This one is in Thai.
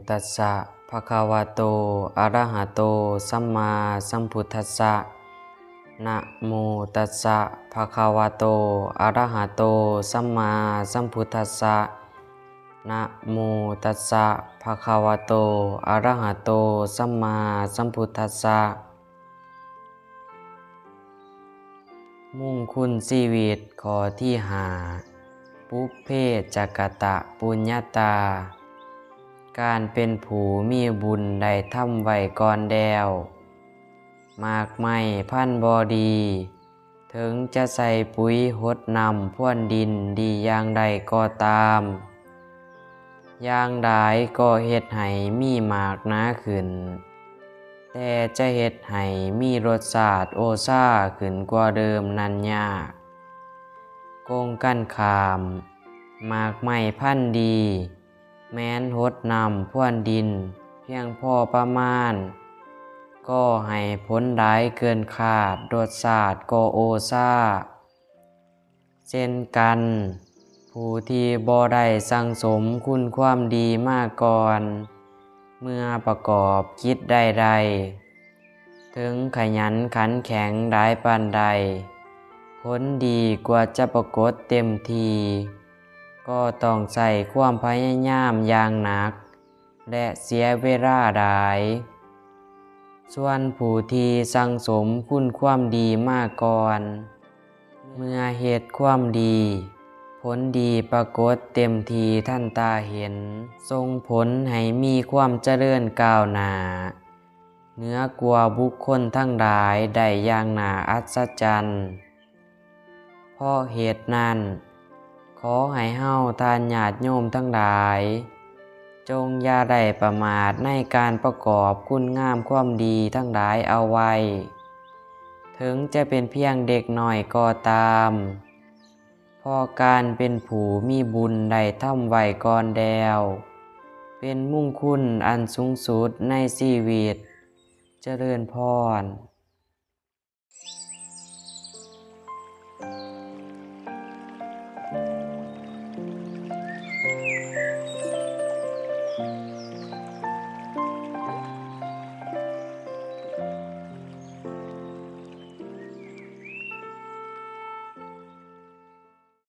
ตัสสะภะคะวะโตอะระหะโตสัมมาสัมพุทธัสสะนะโมตัสสะภะคะวะโตอะระหะโตสัมมาสัมพุทธัสสะนะโมตัสสะภะคะวะโตอะระหะโตสัมมาสัมพุทธัสสะมุ่งคุณชีวิตข้อที่5ปุพเพจักตปุญญาตาการเป็นผู้มีบุญได้ทำไว้ก่อนแล้วมากไม้พันธุ์บ่ดีถึงจะใส่ปุ๋ยหดนำพรวนดินดีอย่างใดก็ตามอย่างใดก็เฮ็ดให้มีหมากหนาขึ้นแต่จะเฮ็ดให้มีรสชาติโอชาขึ้นกว่าเดิมนั้นยากกงกันข้ามหมากไม้พันธุ์ดีแม้นหดนำพรวนดินเพียงพอประมาณก็ให้ผลได้เกินคาดรสชาติก็โอชาเช่นกันผู้ที่บ่ได้สั่งสมคุณความดีมาก่อนเมื่อประกอบกิจใดๆถึงขยันขันแข็งได้ปานใดผลดีกว่าจะปรากฏเต็มทีก็ต้องใส่ความพยายามอย่างหนักและเสียเวลาหลายส่วนผู้ที่สั่งสมคุณความดีมาก่อนเมื่อเฮ็ดความดีผลดีปรากฏเต็มทีท่านตาเห็นส่งผลให้มีความเจริญก้าวหน้าเหนือกว่าบุคคลทั้งหลายได้อย่างน่าอัศจรรย์เพราะเหตุนั้นขอให้เฮาทานญาติโยมทั้งหลายจงอย่าได้ประมาทในการประกอบคุณงามความดีทั้งหลายเอาไว้ถึงจะเป็นเพียงเด็กน้อยก็ตามเพราะการเป็นผู้มีบุญได้ทำไว้ก่อนแล้วเป็นมงคลอันสูงสุดในชีวิตเจริญพร